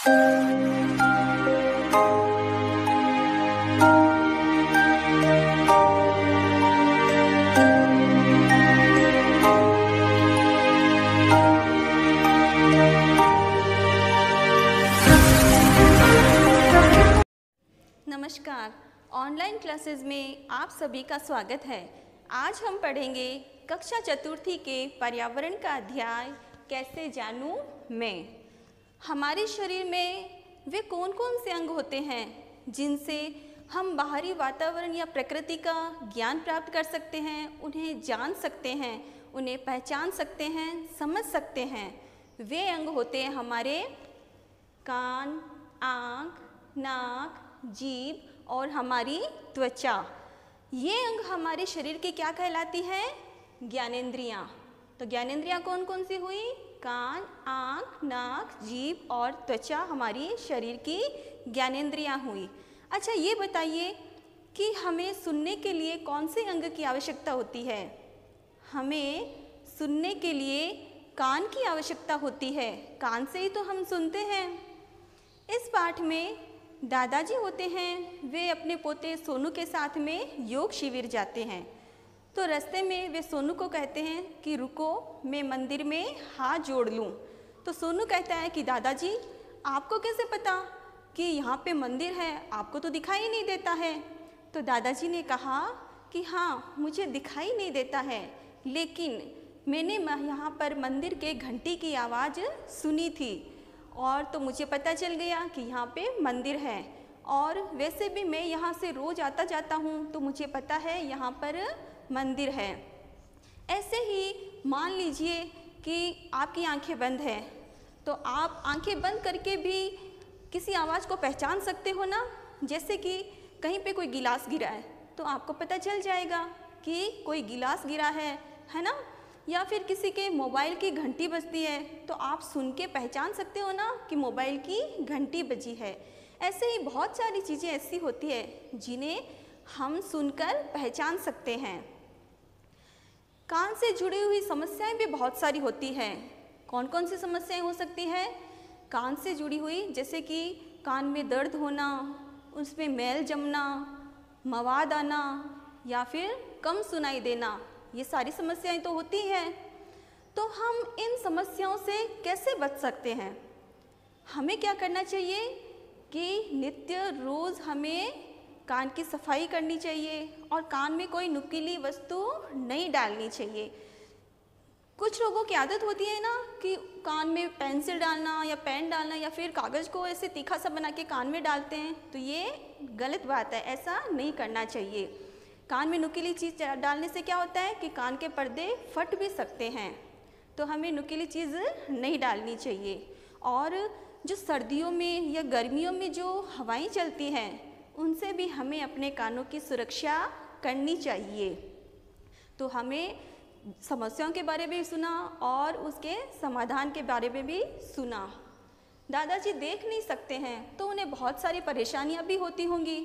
नमस्कार, online classes में आप सभी का स्वागत है। आज हम पढ़ेंगे कक्षा चतुर्थी के पर्यावरण का अध्याय कैसे जानूं मैं। हमारे शरीर में वे कौन कौन से अंग होते हैं जिनसे हम बाहरी वातावरण या प्रकृति का ज्ञान प्राप्त कर सकते हैं, उन्हें जान सकते हैं, उन्हें पहचान सकते हैं, समझ सकते हैं। वे अंग होते हैं हमारे कान, आँख, नाक, जीभ और हमारी त्वचा। ये अंग हमारे शरीर की क्या कहलाती है? ज्ञानेंद्रियाँ। तो ज्ञानेंद्रियाँ कौन कौन सी हुई? कान, आँख, नाक, जीभ और त्वचा हमारी शरीर की ज्ञानेंद्रियाँ हुई। अच्छा, ये बताइए कि हमें सुनने के लिए कौन से अंग की आवश्यकता होती है? हमें सुनने के लिए कान की आवश्यकता होती है। कान से ही तो हम सुनते हैं। इस पाठ में दादाजी होते हैं, वे अपने पोते सोनू के साथ में योग शिविर जाते हैं। तो रास्ते में वे सोनू को कहते हैं कि रुको, मैं मंदिर में हाथ जोड़ लूँ। तो सोनू कहता है कि दादाजी, आपको कैसे पता कि यहाँ पे मंदिर है? आपको तो दिखाई नहीं देता है। तो दादाजी ने कहा कि हाँ, मुझे दिखाई नहीं देता है, लेकिन मैंने यहाँ पर मंदिर के घंटी की आवाज़ सुनी थी और तो मुझे पता चल गया कि यहाँ पे मंदिर है। और वैसे भी मैं यहाँ से रोज़ आता जाता हूँ, तो मुझे पता है यहाँ पर मंदिर है। ऐसे ही मान लीजिए कि आपकी आंखें बंद हैं, तो आप आंखें बंद करके भी किसी आवाज़ को पहचान सकते हो ना। जैसे कि कहीं पे कोई गिलास गिरा है तो आपको पता चल जाएगा कि कोई गिलास गिरा है ना। या फिर किसी के मोबाइल की घंटी बजती है तो आप सुन के पहचान सकते हो ना कि मोबाइल की घंटी बजी है। ऐसे ही बहुत सारी चीज़ें ऐसी होती है जिन्हें हम सुनकर पहचान सकते हैं। कान से जुड़ी हुई समस्याएं भी बहुत सारी होती हैं। कौन कौन सी समस्याएं हो सकती हैं कान से जुड़ी हुई? जैसे कि कान में दर्द होना, उसमें मैल जमना, मवाद आना या फिर कम सुनाई देना, ये सारी समस्याएं तो होती हैं। तो हम इन समस्याओं से कैसे बच सकते हैं? हमें क्या करना चाहिए कि नित्य रोज़ हमें कान की सफाई करनी चाहिए और कान में कोई नुकीली वस्तु नहीं डालनी चाहिए। कुछ लोगों की आदत होती है ना कि कान में पेंसिल डालना या पेन डालना या फिर कागज़ को ऐसे तीखा सा बना के कान में डालते हैं, तो ये गलत बात है, ऐसा नहीं करना चाहिए। कान में नुकीली चीज़ डालने से क्या होता है कि कान के पर्दे फट भी सकते हैं, तो हमें नुकीली चीज़ नहीं डालनी चाहिए। और जो सर्दियों में या गर्मियों में जो हवाएं चलती हैं, उनसे भी हमें अपने कानों की सुरक्षा करनी चाहिए। तो हमें समस्याओं के बारे में भी सुना और उसके समाधान के बारे में भी सुना। दादाजी देख नहीं सकते हैं तो उन्हें बहुत सारी परेशानियां भी होती होंगी।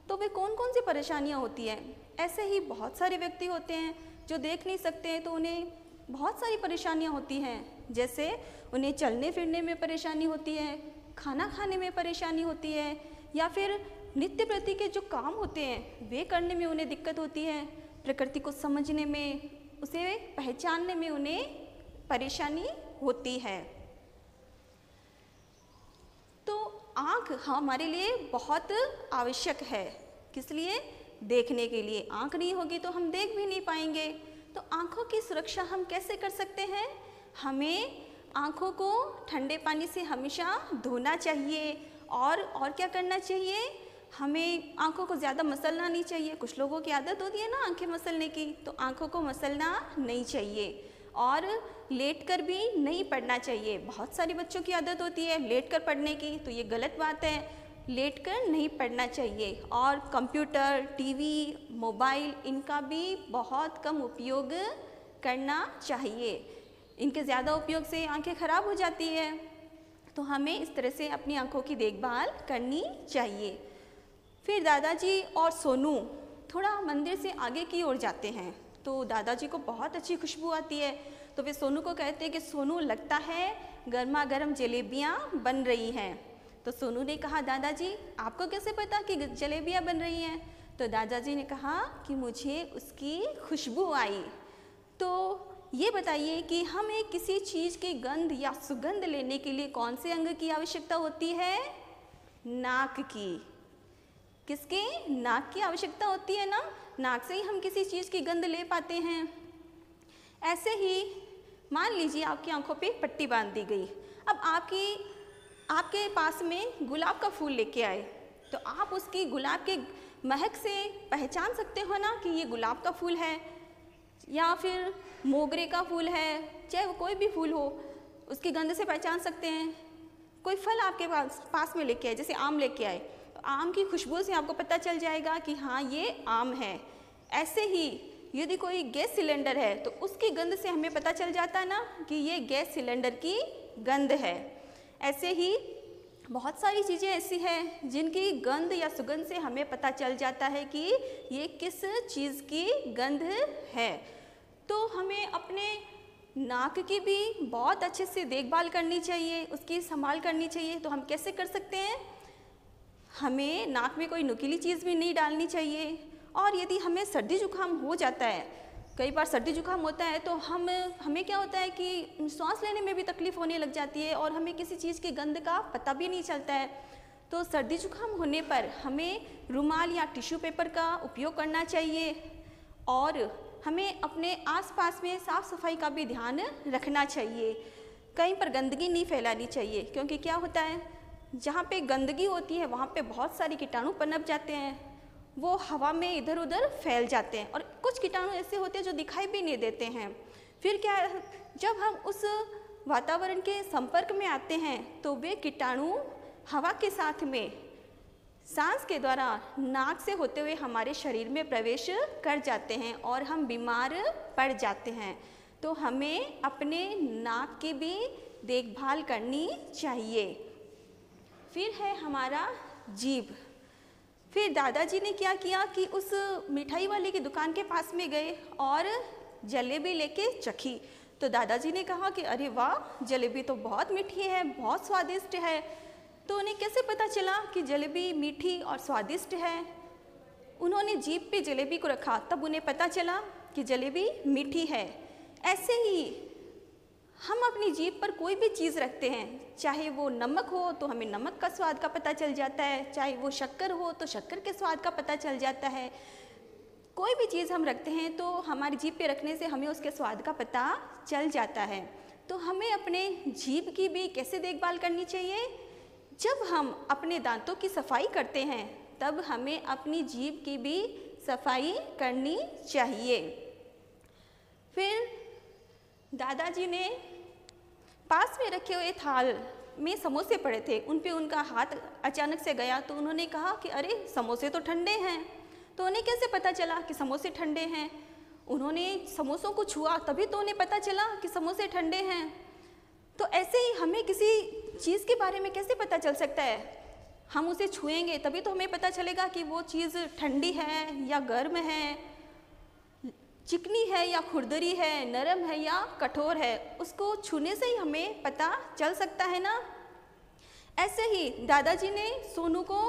तो वे कौन कौन सी परेशानियां होती हैं? ऐसे ही बहुत सारे व्यक्ति होते हैं जो देख नहीं सकते हैं, तो उन्हें बहुत सारी परेशानियां होती हैं। जैसे उन्हें चलने फिरने में परेशानी होती है, खाना खाने में परेशानी होती है, या फिर नित्य प्रति के जो काम होते हैं वे करने में उन्हें दिक्कत होती है, प्रकृति को समझने में, उसे पहचानने में उन्हें परेशानी होती है। तो आँख हमारे लिए बहुत आवश्यक है। किस लिए? देखने के लिए। आँख नहीं होगी तो हम देख भी नहीं पाएंगे। तो आँखों की सुरक्षा हम कैसे कर सकते हैं? हमें आँखों को ठंडे पानी से हमेशा धोना चाहिए। और क्या करना चाहिए? हमें आँखों को ज़्यादा मसलना नहीं चाहिए। कुछ लोगों की आदत होती है ना आँखें मसलने की, तो आँखों को मसलना नहीं चाहिए। और लेटकर भी नहीं पढ़ना चाहिए। बहुत सारे बच्चों की आदत होती है लेटकर पढ़ने की, तो ये गलत बात है। लेटकर नहीं पढ़ना चाहिए। और कंप्यूटर, टीवी, मोबाइल, इनका भी बहुत कम उपयोग करना चाहिए। इनके ज़्यादा उपयोग से आंखें खराब हो जाती है। तो हमें इस तरह से अपनी आंखों की देखभाल करनी चाहिए। फिर दादाजी और सोनू थोड़ा मंदिर से आगे की ओर जाते हैं, तो दादाजी को बहुत अच्छी खुशबू आती है। तो वे सोनू को कहते हैं कि सोनू, लगता है गर्मा गर्म जलेबियाँ बन रही हैं। तो सोनू ने कहा, दादाजी आपको कैसे पता कि जलेबियाँ बन रही हैं? तो दादाजी ने कहा कि मुझे उसकी खुशबू आई। तो ये बताइए कि हमें किसी चीज़ की गंध या सुगंध लेने के लिए कौन से अंग की आवश्यकता होती है? नाक की। किसके? नाक की आवश्यकता होती है ना। नाक से ही हम किसी चीज़ की गंध ले पाते हैं। ऐसे ही मान लीजिए आपकी आंखों पे पट्टी बांध दी गई। अब आपके पास में गुलाब का फूल लेके आए, तो आप उसकी गुलाब के महक से पहचान सकते हो ना कि ये गुलाब का फूल है या फिर मोगरे का फूल है, चाहे वो कोई भी फूल हो, उसकी गंध से पहचान सकते हैं। कोई फल आपके पास में लेके आए, जैसे आम लेके आए, तो आम की खुशबू से आपको पता चल जाएगा कि हाँ ये आम है। ऐसे ही यदि कोई गैस सिलेंडर है तो उसकी गंध से हमें पता चल जाता है ना कि ये गैस सिलेंडर की गंध है। ऐसे ही बहुत सारी चीज़ें ऐसी हैं जिनकी गंध या सुगंध से हमें पता चल जाता है कि ये किस चीज़ की गंध है। तो हमें अपने नाक की भी बहुत अच्छे से देखभाल करनी चाहिए, उसकी संभाल करनी चाहिए। तो हम कैसे कर सकते हैं? हमें नाक में कोई नुकीली चीज़ भी नहीं डालनी चाहिए। और यदि हमें सर्दी जुकाम हो जाता है, कई बार सर्दी जुकाम होता है, तो हमें क्या होता है कि सांस लेने में भी तकलीफ़ होने लग जाती है और हमें किसी चीज़ की गंध का पता भी नहीं चलता है। तो सर्दी जुकाम होने पर हमें रुमाल या टिश्यू पेपर का उपयोग करना चाहिए और हमें अपने आसपास में साफ़ सफाई का भी ध्यान रखना चाहिए। कहीं पर गंदगी नहीं फैलानी चाहिए, क्योंकि क्या होता है, जहाँ पे गंदगी होती है वहाँ पे बहुत सारे कीटाणु पनप जाते हैं, वो हवा में इधर उधर फैल जाते हैं। और कुछ कीटाणु ऐसे होते हैं जो दिखाई भी नहीं देते हैं। फिर क्या, जब हम उस वातावरण के संपर्क में आते हैं तो वे कीटाणु हवा के साथ में सांस के द्वारा नाक से होते हुए हमारे शरीर में प्रवेश कर जाते हैं और हम बीमार पड़ जाते हैं। तो हमें अपने नाक की भी देखभाल करनी चाहिए। फिर है हमारा जीभ। फिर दादाजी ने क्या किया कि उस मिठाई वाले की दुकान के पास में गए और जलेबी लेके चखी। तो दादाजी ने कहा कि अरे वाह, जलेबी तो बहुत मीठी है, बहुत स्वादिष्ट है। तो उन्हें कैसे पता चला कि जलेबी मीठी और स्वादिष्ट है? उन्होंने जीभ पे जलेबी को रखा, तब उन्हें पता चला कि जलेबी मीठी है। ऐसे ही हम अपनी जीभ पर कोई भी चीज़ रखते हैं, चाहे वो नमक हो तो हमें नमक का स्वाद का पता चल जाता है, चाहे वो शक्कर हो तो शक्कर के स्वाद का पता चल जाता है। कोई भी चीज़ हम रखते हैं तो हमारी जीभ पे रखने से हमें उसके स्वाद का पता चल जाता है। तो हमें अपने जीभ की भी कैसे देखभाल करनी चाहिए? जब हम अपने दांतों की सफाई करते हैं तब हमें अपनी जीभ की भी सफाई करनी चाहिए। फिर दादाजी ने पास में रखे हुए थाल में समोसे पड़े थे, उन पे उनका हाथ अचानक से गया। तो उन्होंने कहा कि अरे समोसे तो ठंडे हैं। तो उन्हें कैसे पता चला कि समोसे ठंडे हैं? उन्होंने समोसों को छुआ, तभी तो उन्हें पता चला कि समोसे ठंडे हैं। तो ऐसे ही हमें किसी चीज़ के बारे में कैसे पता चल सकता है? हम उसे छुएंगे तभी तो हमें पता चलेगा कि वो चीज़ ठंडी है या गर्म है, चिकनी है या खुरदरी है, नरम है या कठोर है। उसको छूने से ही हमें पता चल सकता है ना। ऐसे ही दादाजी ने सोनू को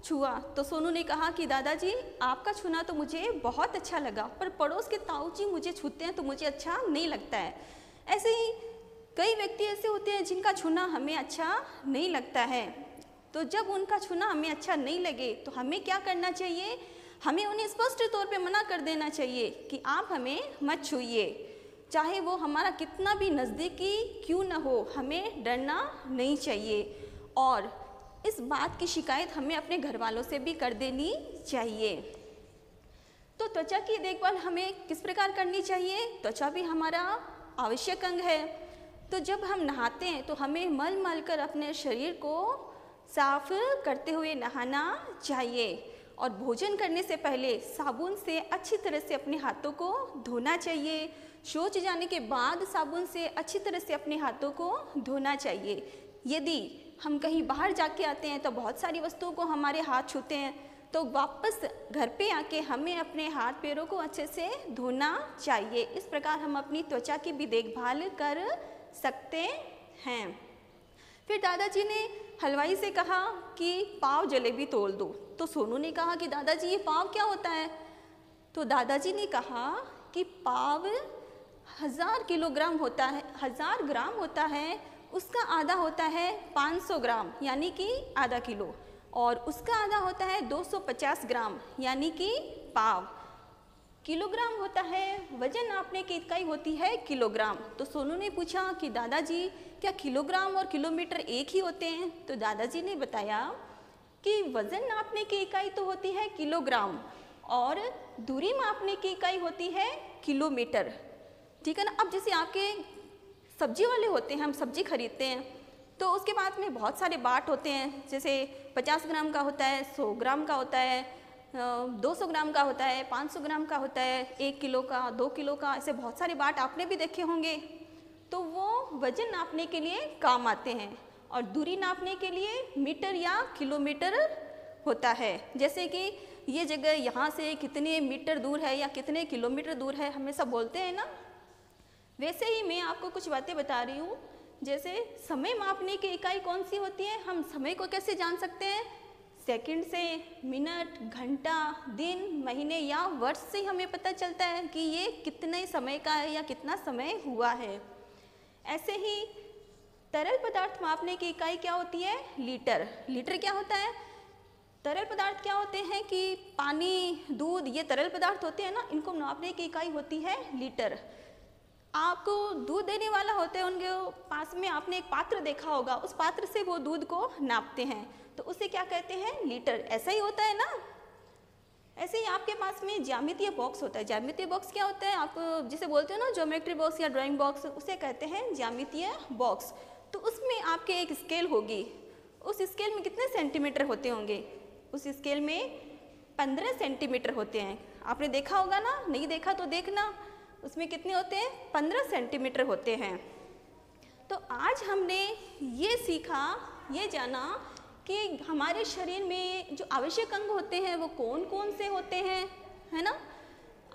छुआ तो सोनू ने कहा कि दादाजी आपका छूना तो मुझे बहुत अच्छा लगा, पर पड़ोस के ताऊ जी मुझे छूते हैं तो मुझे अच्छा नहीं लगता है। ऐसे ही कई व्यक्ति ऐसे होते हैं जिनका छूना हमें अच्छा नहीं लगता है। तो जब उनका छूना हमें अच्छा नहीं लगे तो हमें क्या करना चाहिए? हमें उन्हें स्पष्ट तौर पे मना कर देना चाहिए कि आप हमें मत छूइए, चाहे वो हमारा कितना भी नज़दीकी क्यों न हो, हमें डरना नहीं चाहिए। और इस बात की शिकायत हमें अपने घर वालों से भी कर देनी चाहिए। तो त्वचा की देखभाल हमें किस प्रकार करनी चाहिए? त्वचा भी हमारा आवश्यक अंग है। तो जब हम नहाते हैं तो हमें मल कर अपने शरीर को साफ करते हुए नहाना चाहिए और भोजन करने से पहले साबुन से अच्छी तरह से अपने हाथों को धोना चाहिए। शौच जाने के बाद साबुन से अच्छी तरह से अपने हाथों को धोना चाहिए। यदि हम कहीं बाहर जाके आते हैं तो बहुत सारी वस्तुओं को हमारे हाथ छूते हैं, तो वापस घर पे आके हमें अपने हाथ पैरों को अच्छे से धोना चाहिए। इस प्रकार हम अपनी त्वचा की भी देखभाल कर सकते हैं। फिर दादाजी ने हलवाई से कहा कि पाव जलेबी तोल दो। तो सोनू ने कहा कि दादाजी ये पाव क्या होता है? तो दादाजी ने कहा कि पाव 1000 किलोग्राम होता है, 1000 ग्राम होता है, उसका आधा होता है 500 ग्राम यानी कि आधा किलो, और उसका आधा होता है 250 ग्राम यानी कि पाव। किलोग्राम होता है, वजन नापने की इकाई होती है किलोग्राम। तो सोनू ने पूछा कि दादाजी क्या किलोग्राम और किलोमीटर एक ही होते हैं? तो दादाजी ने बताया कि वजन नापने की इकाई तो होती है किलोग्राम और दूरी मापने की इकाई होती है किलोमीटर, ठीक है ना। अब जैसे आपके सब्जी वाले होते हैं, हम सब्जी खरीदते हैं तो उसके बाद में बहुत सारे बाट होते हैं, जैसे 50 ग्राम का होता है, 100 ग्राम का होता है, 200 ग्राम का होता है, 500 ग्राम का होता है, 1 किलो का, 2 किलो का, ऐसे बहुत सारे बाट आपने भी देखे होंगे। तो वो वजन नापने के लिए काम आते हैं और दूरी नापने के लिए मीटर या किलोमीटर होता है। जैसे कि ये जगह यहाँ से कितने मीटर दूर है या कितने किलोमीटर दूर है, हमेशा बोलते हैं ना। वैसे ही मैं आपको कुछ बातें बता रही हूँ। जैसे समय मापने की इकाई कौन सी होती है? हम समय को कैसे जान सकते हैं? सेकंड से, मिनट, घंटा, दिन, महीने या वर्ष से हमें पता चलता है कि ये कितने समय का है या कितना समय हुआ है। ऐसे ही तरल पदार्थ मापने की इकाई क्या होती है? लीटर। लीटर क्या होता है? तरल पदार्थ क्या होते हैं कि पानी, दूध, ये तरल पदार्थ होते हैं ना, इनको नापने की इकाई होती है लीटर। आपको दूध देने वाला होते हैं, उनके पास में आपने एक पात्र देखा होगा, उस पात्र से वो दूध को नापते हैं, तो उसे क्या कहते हैं? लीटर। ऐसा ही होता है ना। ऐसे ही आपके पास में ज्यामितीय बॉक्स होता है। ज्यामितीय बॉक्स क्या होता है? आप जिसे बोलते हो ना ज्योमेट्री बॉक्स या ड्राइंग बॉक्स, उसे कहते हैं ज्यामितीय बॉक्स। तो उसमें आपके एक स्केल होगी, उस स्केल में कितने सेंटीमीटर होते होंगे? उस स्केल में 15 सेंटीमीटर होते हैं। आपने देखा होगा ना, नहीं देखा तो देखना, उसमें कितने होते हैं? 15 सेंटीमीटर होते हैं। तो आज हमने ये सीखा, ये जाना कि हमारे शरीर में जो आवश्यक अंग होते हैं वो कौन कौन से होते हैं, है ना।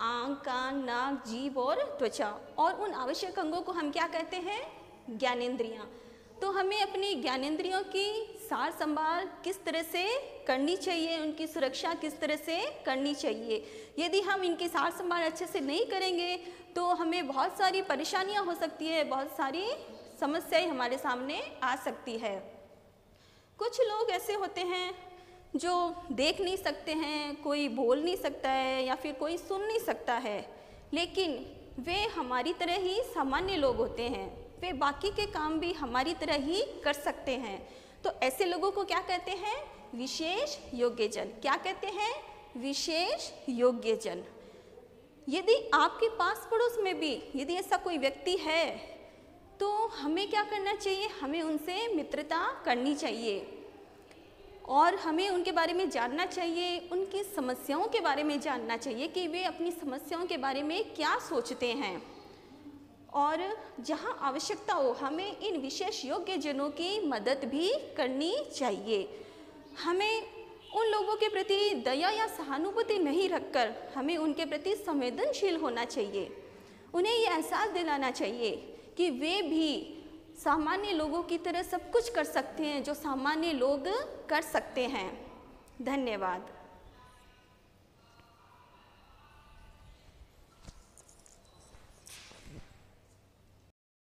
आँख, कान, नाक, जीभ और त्वचा। और उन आवश्यक अंगों को हम क्या कहते हैं? ज्ञानेंद्रियाँ। तो हमें अपनी ज्ञानेंद्रियों की सार संभाल किस तरह से करनी चाहिए, उनकी सुरक्षा किस तरह से करनी चाहिए। यदि हम इनकी सार संभाल अच्छे से नहीं करेंगे तो हमें बहुत सारी परेशानियां हो सकती है, बहुत सारी समस्याएं हमारे सामने आ सकती है। कुछ लोग ऐसे होते हैं जो देख नहीं सकते हैं, कोई बोल नहीं सकता है या फिर कोई सुन नहीं सकता है, लेकिन वे हमारी तरह ही सामान्य लोग होते हैं। वे बाकी के काम भी हमारी तरह ही कर सकते हैं। तो ऐसे लोगों को क्या कहते हैं? विशेष योग्यजन। क्या कहते हैं? विशेष योग्यजन। यदि आपके पास पड़ोस में भी यदि ऐसा कोई व्यक्ति है तो हमें क्या करना चाहिए? हमें उनसे मित्रता करनी चाहिए और हमें उनके बारे में जानना चाहिए, उनकी समस्याओं के बारे में जानना चाहिए कि वे अपनी समस्याओं के बारे में क्या सोचते हैं। और जहाँ आवश्यकता हो हमें इन विशेष योग्य जनों की मदद भी करनी चाहिए। हमें उन लोगों के प्रति दया या सहानुभूति नहीं रखकर हमें उनके प्रति संवेदनशील होना चाहिए। उन्हें ये एहसास दिलाना चाहिए कि वे भी सामान्य लोगों की तरह सब कुछ कर सकते हैं जो सामान्य लोग कर सकते हैं। धन्यवाद।